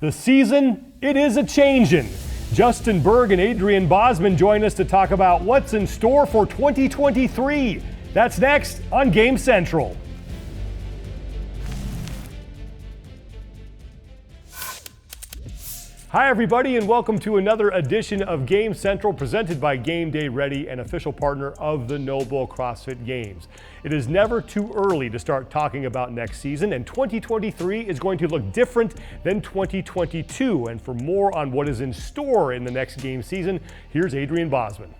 The season, it is a changin'. Justin Bergh and Adrian Bozman join us to talk about what's in store for 2023. That's next on Game Central. Hi everybody, and welcome to another edition of Game Central presented by GameDay Ready, an official partner of the Noble CrossFit Games. It is never too early to start talking about next season, and 2023 is going to look different than 2022. And for more on what is in store in the next game season, here's Adrian Bozman.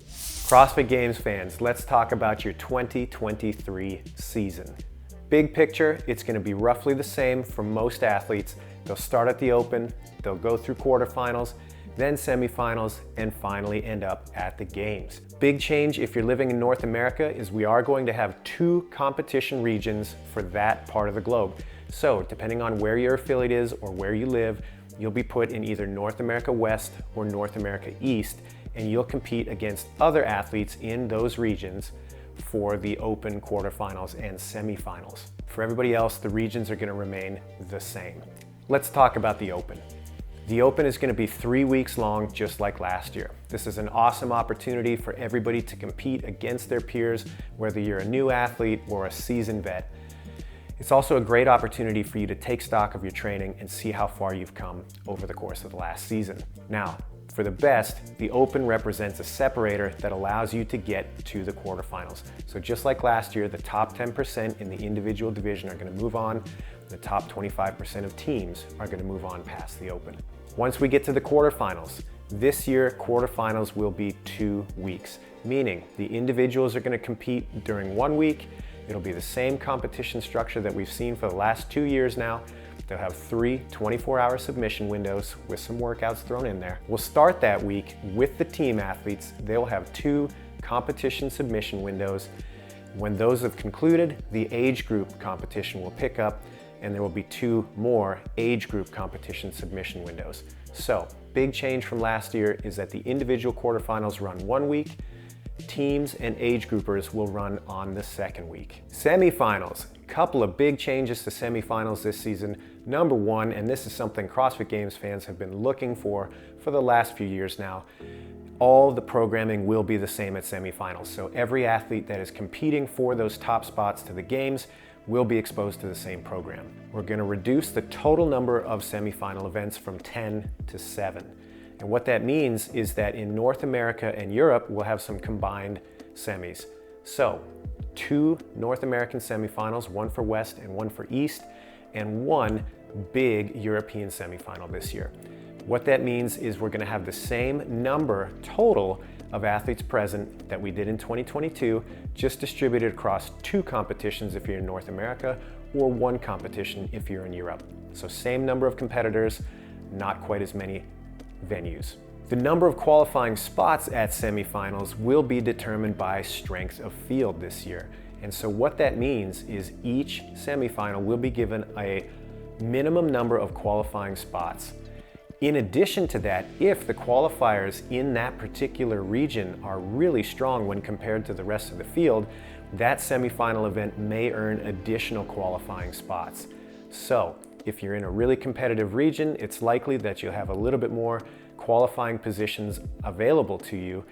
CrossFit Games fans, let's talk about your 2023 season. Big picture, it's going to be roughly the same for most athletes. They'll start at the Open, they'll go through quarterfinals, then semifinals, and finally end up at the Games. Big change if you're living in North America is we are going to have 2 competition regions for that part of the globe. So depending on where your affiliate is or where you live, you'll be put in either North America West or North America East, and you'll compete against other athletes in those regions for the Open, quarterfinals, and semifinals. For everybody else, the regions are going to remain the same. Let's talk about the Open. The Open is going to be 3 weeks long, just like last year. This is an awesome opportunity for everybody to compete against their peers, whether you're a new athlete or a seasoned vet. It's also a great opportunity for you to take stock of your training and see how far you've come over the course of the last season. Now, for the best, the Open represents a separator that allows you to get to the quarterfinals. So just like last year, the top 10% in the individual division are going to move on. The top 25% of teams are going to move on past the Open. Once we get to the quarterfinals, this year quarterfinals will be 2 weeks, meaning the individuals are going to compete during 1 week. It'll be the same competition structure that we've seen for the last 2 years now. They'll have 3 24-hour submission windows with some workouts thrown in there. We'll start that week with the team athletes. They'll have 2 competition submission windows. When those have concluded, the age group competition will pick up, and there will be 2 more age group competition submission windows. So, big change from last year is that the individual quarterfinals run 1 week. Teams and age groupers will run on the 2nd week. Semifinals. Couple of big changes to semifinals this season. Number 1, and this is something CrossFit Games fans have been looking for the last few years now, all the programming will be the same at semifinals. So every athlete that is competing for those top spots to the Games will be exposed to the same program. We're going to reduce the total number of semifinal events from 10 to 7. And what that means is that in North America and Europe, we'll have some combined semis. So 2 North American semifinals, 1 for West and 1 for East, and 1 big European semifinal this year. What that means is we're going to have the same number total of athletes present that we did in 2022, just distributed across 2 competitions if you're in North America, or 1 competition if you're in Europe. So same number of competitors, not quite as many venues. The number of qualifying spots at semifinals will be determined by strength of field this year. And so what that means is each semifinal will be given a minimum number of qualifying spots. In addition to that, if the qualifiers in that particular region are really strong when compared to the rest of the field, that semifinal event may earn additional qualifying spots. So, if you're in a really competitive region, it's likely that you'll have a little bit more qualifying positions available to you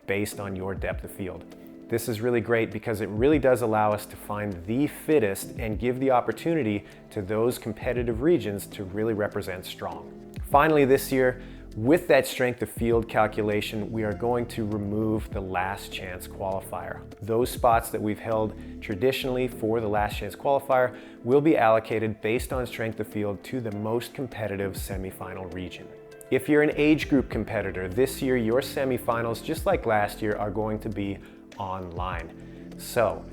based on your depth of field. This is really great because it really does allow us to find the fittest and give the opportunity to those competitive regions to really represent strong. Finally this year, with that strength of field calculation, we are going to remove the Last-Chance Qualifier. Those spots that we've held traditionally for the Last-Chance Qualifier will be allocated based on strength of field to the most competitive semifinal region. If you're an age group competitor, this year your semifinals, just like last year, are going to be online. So,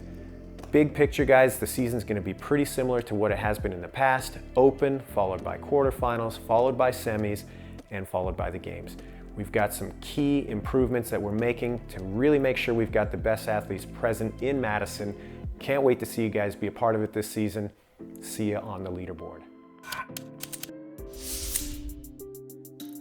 big picture guys, the season's going to be pretty similar to what it has been in the past. Open, followed by quarterfinals, followed by semis, and followed by the Games. We've got some key improvements that we're making to really make sure we've got the best athletes present in Madison. Can't wait to see you guys be a part of it this season. See you on the leaderboard.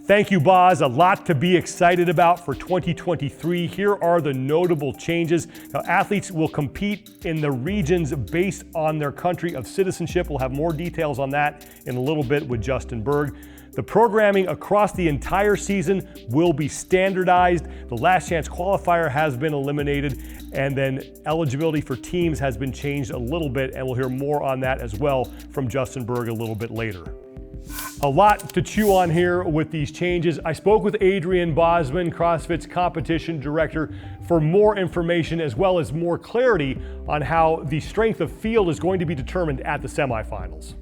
Thank you, Boz. A lot to be excited about for 2023. Here are the notable changes. Now, athletes will compete in the regions based on their country of citizenship. We'll have more details on that in a little bit with Justin Bergh. The programming across the entire season will be standardized. The Last-Chance Qualifier has been eliminated, and then eligibility for teams has been changed a little bit, and we'll hear more on that as well from Justin Bergh a little bit later. A lot to chew on here with these changes. I spoke with Adrian Bozman, CrossFit's competition director, for more information as well as more clarity on how the strength of field is going to be determined at the semifinals.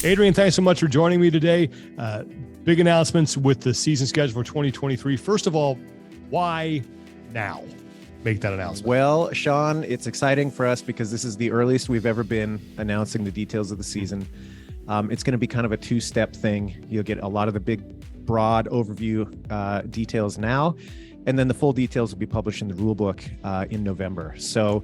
Adrian, thanks so much for joining me today. Big announcements with the season schedule for 2023. First of all, why now make that announcement? Well, Sean, it's exciting for us because this is the earliest we've ever been announcing the details of the season. It's going to be kind of a two-step thing. You'll get a lot of the big, broad overview details now, and then the full details will be published in the rule book in November. So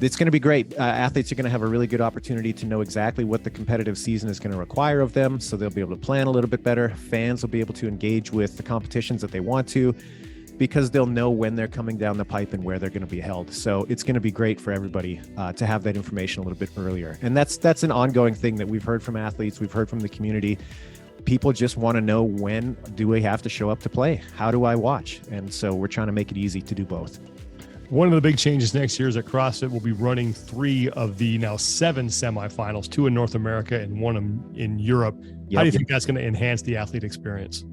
it's going to be great. Athletes are going to have a really good opportunity to know exactly what the competitive season is going to require of them, so they'll be able to plan a little bit better. Fans will be able to engage with the competitions that they want to, because they'll know when they're coming down the pipe and where they're going to be held. So it's going to be great for everybody to have that information a little bit earlier. And that's an ongoing thing that we've heard from athletes, we've heard from the community. People just want to know, when do we have to show up to play? How do I watch? And so we're trying to make it easy to do both. One of the big changes next year is that CrossFit will be running 3 of the now 7 semifinals, 2 in North America and 1 in Europe. Yep. How do you think that's going to enhance the athlete experience?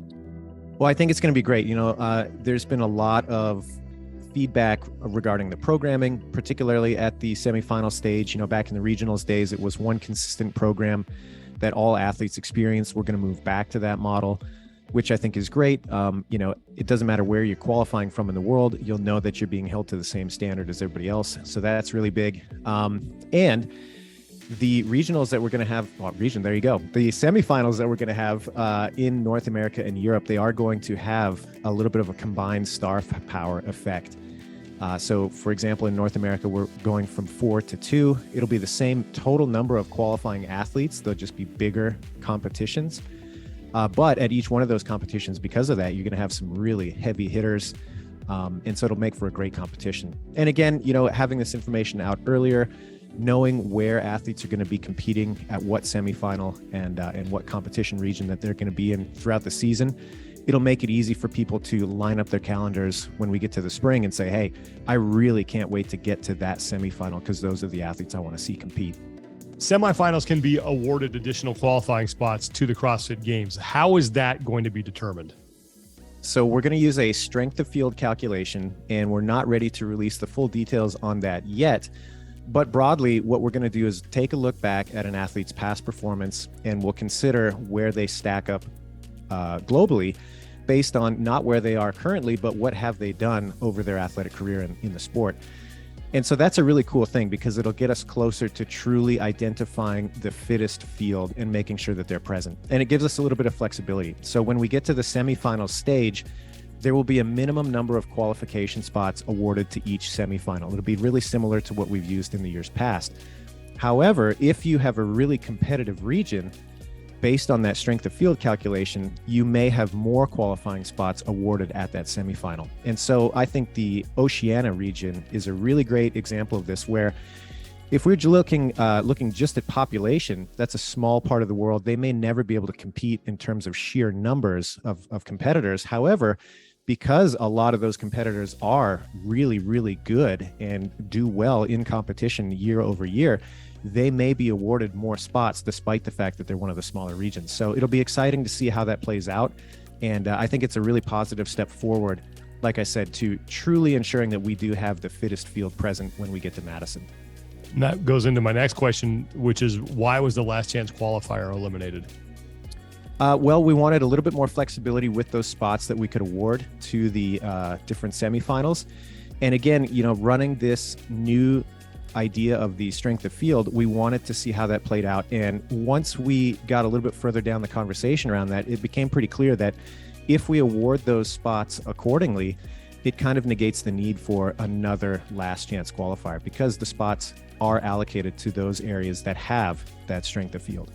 Well, I think it's going to be great. You know, there's been a lot of feedback regarding the programming, particularly at the semifinal stage. You know, back in the regionals days, it was one consistent program that all athletes experienced. We're going to move back to that model, which I think is great. You know, it doesn't matter where you're qualifying from in the world, you'll know that you're being held to the same standard as everybody else. So that's really big. And the regionals that we're going to have, there you go. The semifinals that we're going to have in North America and Europe, they are going to have a little bit of a combined star power effect. So for example, in North America, we're going from 4 to 2. It'll be the same total number of qualifying athletes. They'll just be bigger competitions. But at each one of those competitions, because of that, you're going to have some really heavy hitters. And so it'll make for a great competition. And again, you know, having this information out earlier, knowing where athletes are going to be competing at what semifinal and what competition region that they're going to be in throughout the season, it'll make it easy for people to line up their calendars when we get to the spring and say, hey, I really can't wait to get to that semifinal because those are the athletes I want to see compete. Semifinals can be awarded additional qualifying spots to the CrossFit Games. How is that going to be determined? So we're going to use a strength of field calculation, and we're not ready to release the full details on that yet. But broadly, what we're going to do is take a look back at an athlete's past performance, and we'll consider where they stack up globally based on not where they are currently, but what have they done over their athletic career in the sport. And so that's a really cool thing because it'll get us closer to truly identifying the fittest field and making sure that they're present. And it gives us a little bit of flexibility. So when we get to the semifinal stage, there will be a minimum number of qualification spots awarded to each semifinal. It'll be really similar to what we've used in the years past. However, if you have a really competitive region, based on that strength of field calculation, you may have more qualifying spots awarded at that semifinal. And so I think the Oceania region is a really great example of this, where if we're looking just at population, that's a small part of the world. They may never be able to compete in terms of sheer numbers of competitors. However, because a lot of those competitors are really, really good and do well in competition year over year, they may be awarded more spots despite the fact that they're one of the smaller regions. So it'll be exciting to see how that plays out. And I think it's a really positive step forward, like I said, to truly ensuring that we do have the fittest field present when we get to Madison. And that goes into my next question, which is, why was the Last-Chance Qualifier eliminated? Well, we wanted a little bit more flexibility with those spots that we could award to the different semifinals. And again, you know, running this new idea of the strength of field, we wanted to see how that played out. And once we got a little bit further down the conversation around that, it became pretty clear that if we award those spots accordingly, it kind of negates the need for another Last-Chance Qualifier because the spots are allocated to those areas that have that strength of field.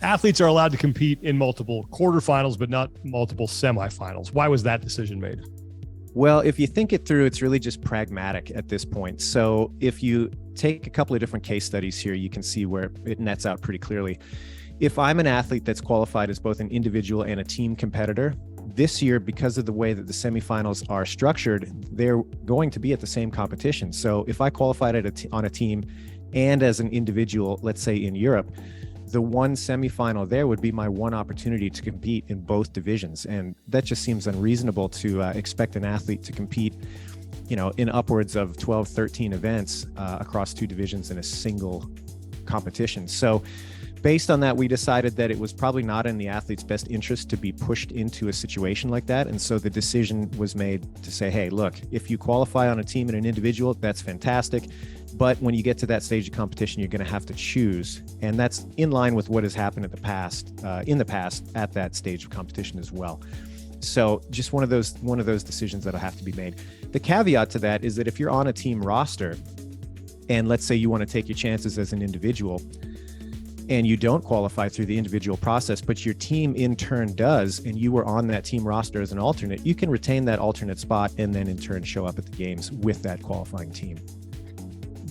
athletes are allowed to compete in multiple quarterfinals, but not multiple semifinals. Why was that decision made? Well, if you think it through, it's really just pragmatic at this point. So if you take a couple of different case studies here, you can see where it nets out pretty clearly. If I'm an athlete that's qualified as both an individual and a team competitor, this year, because of the way that the semifinals are structured, they're going to be at the same competition. So if I qualified on a team and as an individual, let's say in Europe, the one semifinal there would be my one opportunity to compete in both divisions. And that just seems unreasonable to expect an athlete to compete, in upwards of 12, 13 events across two divisions in a single competition. So based on that, we decided that it was probably not in the athlete's best interest to be pushed into a situation like that. And so the decision was made to say, hey, look, if you qualify on a team and an individual, that's fantastic. But when you get to that stage of competition, you're going to have to choose. And that's in line with what has happened in the past at that stage of competition as well. So just one of those decisions that'll have to be made. The caveat to that is that if you're on a team roster, and let's say you want to take your chances as an individual, and you don't qualify through the individual process, but your team in turn does, and you were on that team roster as an alternate, you can retain that alternate spot and then in turn show up at the games with that qualifying team.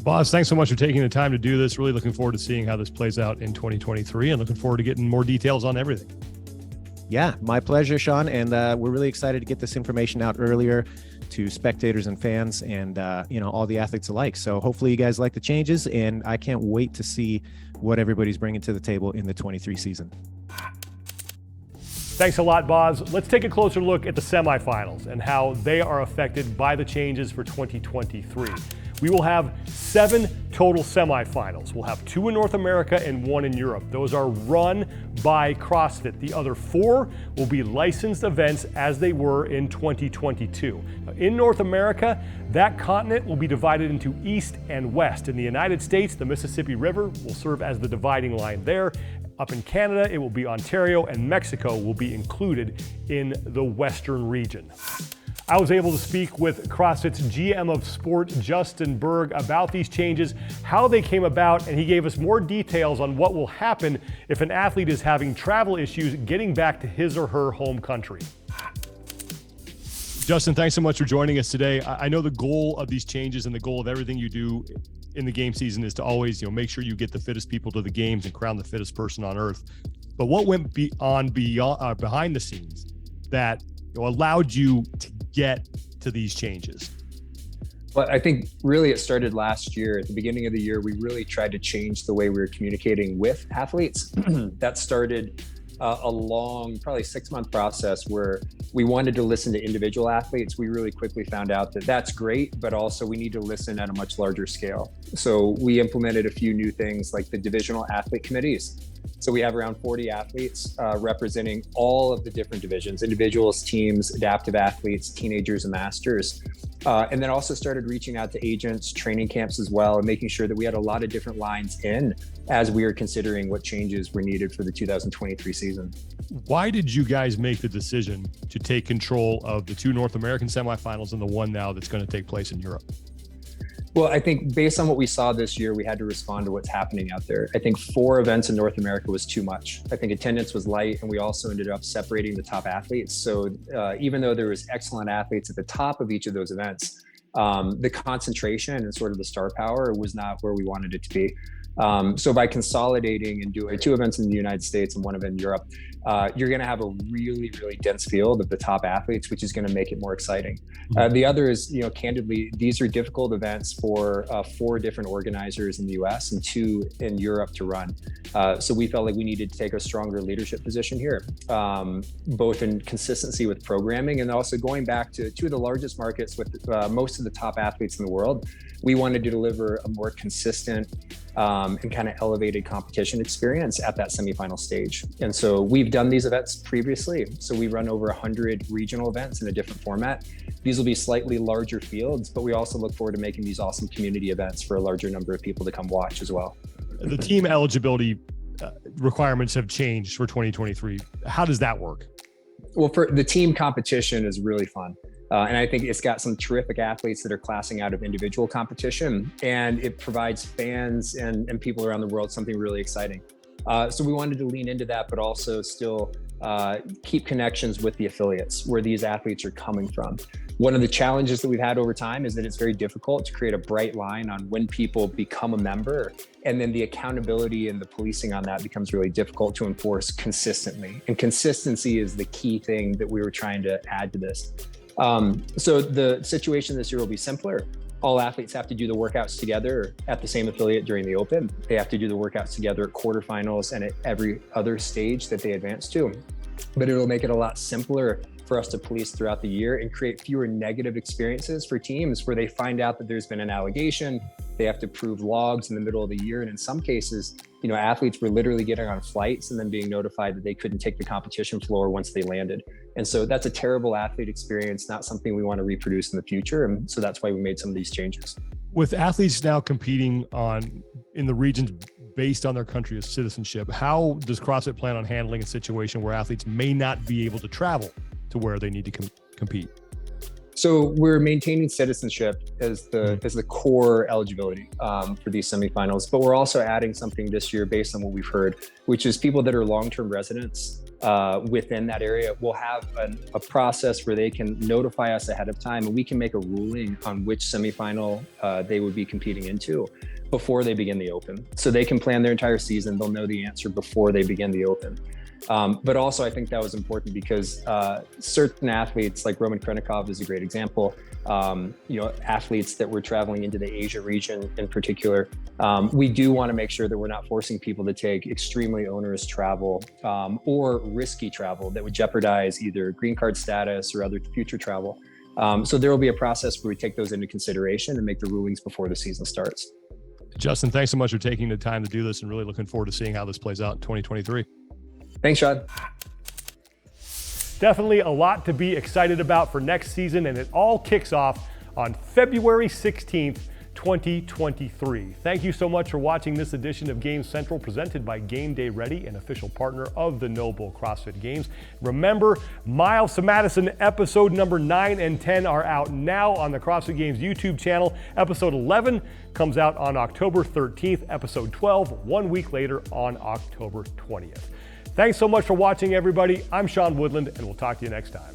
Boz, thanks so much for taking the time to do this. Really looking forward to seeing how this plays out in 2023 and looking forward to getting more details on everything. Yeah, my pleasure, Sean. And we're really excited to get this information out earlier to spectators and fans and, all the athletes alike. So hopefully you guys like the changes, and I can't wait to see what everybody's bringing to the table in the 23 season. Thanks a lot, Boz. Let's take a closer look at the semifinals and how they are affected by the changes for 2023. We will have 7 total semifinals. We'll have 2 in North America and 1 in Europe. Those are run by CrossFit. The other 4 will be licensed events as they were in 2022. Now, in North America, that continent will be divided into East and West. In the United States, the Mississippi River will serve as the dividing line there. Up in Canada, it will be Ontario, and Mexico will be included in the Western region. I was able to speak with CrossFit's GM of Sport, Justin Bergh, about these changes, how they came about, and he gave us more details on what will happen if an athlete is having travel issues getting back to his or her home country. Justin, thanks so much for joining us today. I know the goal of these changes and the goal of everything you do in the game season is to always, make sure you get the fittest people to the games and crown the fittest person on earth. But what went behind the scenes that allowed you to get to these changes? Well, I think really it started last year. At the beginning of the year, we really tried to change the way we were communicating with athletes. That started a long, probably 6-month process where we wanted to listen to individual athletes. We really quickly found out that that's great, but also we need to listen at a much larger scale. So we implemented a few new things like the divisional athlete committees. So we have around 40 athletes representing all of the different divisions: individuals, teams, adaptive athletes, teenagers, and masters. And then also started reaching out to agents, training camps as well, and making sure that we had a lot of different lines in as we were considering what changes were needed for the 2023 season. Why did you guys make the decision to take control of the 2 North American semifinals and the one now that's going to take place in Europe? Well, I think based on what we saw this year, we had to respond to what's happening out there. I think 4 events in North America was too much. I think attendance was light, and we also ended up separating the top athletes. So even though there was excellent athletes at the top of each of those events, the concentration and sort of the star power was not where we wanted it to be. So by consolidating and doing 2 events in the United States and 1 event in Europe, you're going to have a really, really dense field of the top athletes, which is going to make it more exciting. The other is, candidly, these are difficult events for 4 different organizers in the US and 2 in Europe to run. So we felt like we needed to take a stronger leadership position here, both in consistency with programming and also going back to 2 of the largest markets with most of the top athletes in the world. We wanted to deliver a more consistent and kind of elevated competition experience at that semifinal stage. And so we've done these events previously. So we run over 100 regional events in a different format. These will be slightly larger fields, but we also look forward to making these awesome community events for a larger number of people to come watch as well. The team eligibility requirements have changed for 2023. How does that work? Well, for the team competition is really fun. And I think it's got some terrific athletes that are classing out of individual competition, and it provides fans and people around the world something really exciting. So we wanted to lean into that, but also still keep connections with the affiliates where these athletes are coming from. One of the challenges that we've had over time is that it's very difficult to create a bright line on when people become a member, and then the accountability and the policing on that becomes really difficult to enforce consistently. And consistency is the key thing that we were trying to add to this. So the situation this year will be simpler. All athletes have to do the workouts together at the same affiliate during the Open. They have to do the workouts together at quarterfinals and at every other stage that they advance to. But it'll make it a lot simpler for us to police throughout the year and create fewer negative experiences for teams where they find out that there's been an allegation, they have to prove logs in the middle of the year. And in some cases, athletes were literally getting on flights and then being notified that they couldn't take the competition floor once they landed. And so that's a terrible athlete experience, not something we want to reproduce in the future. And so that's why we made some of these changes. With athletes now competing in the regions based on their country of citizenship, how does CrossFit plan on handling a situation where athletes may not be able to travel to where they need to compete? So we're maintaining citizenship as the core eligibility for these semifinals, but we're also adding something this year based on what we've heard, which is people that are long-term residents within that area will have a process where they can notify us ahead of time, and we can make a ruling on which semifinal they would be competing into before they begin the Open. So they can plan their entire season. They'll know the answer before they begin the Open. But also I think that was important because certain athletes, like Roman Krenikov is a great example, athletes that were traveling into the Asia region in particular, we do want to make sure that we're not forcing people to take extremely onerous travel or risky travel that would jeopardize either green card status or other future travel. So there will be a process where we take those into consideration and make the rulings before the season starts. Justin, thanks so much for taking the time to do this, and really looking forward to seeing how this plays out in 2023. Thanks, Sean. Definitely a lot to be excited about for next season, and it all kicks off on February 16th, 2023. Thank you so much for watching this edition of Game Central, presented by GameDay Ready, an official partner of the Noble CrossFit Games. Remember, Miles to Madison episode number 9 and 10 are out now on the CrossFit Games YouTube channel. Episode 11 comes out on October 13th. Episode 12, 1 week later on October 20th. Thanks so much for watching, everybody. I'm Sean Woodland, and we'll talk to you next time.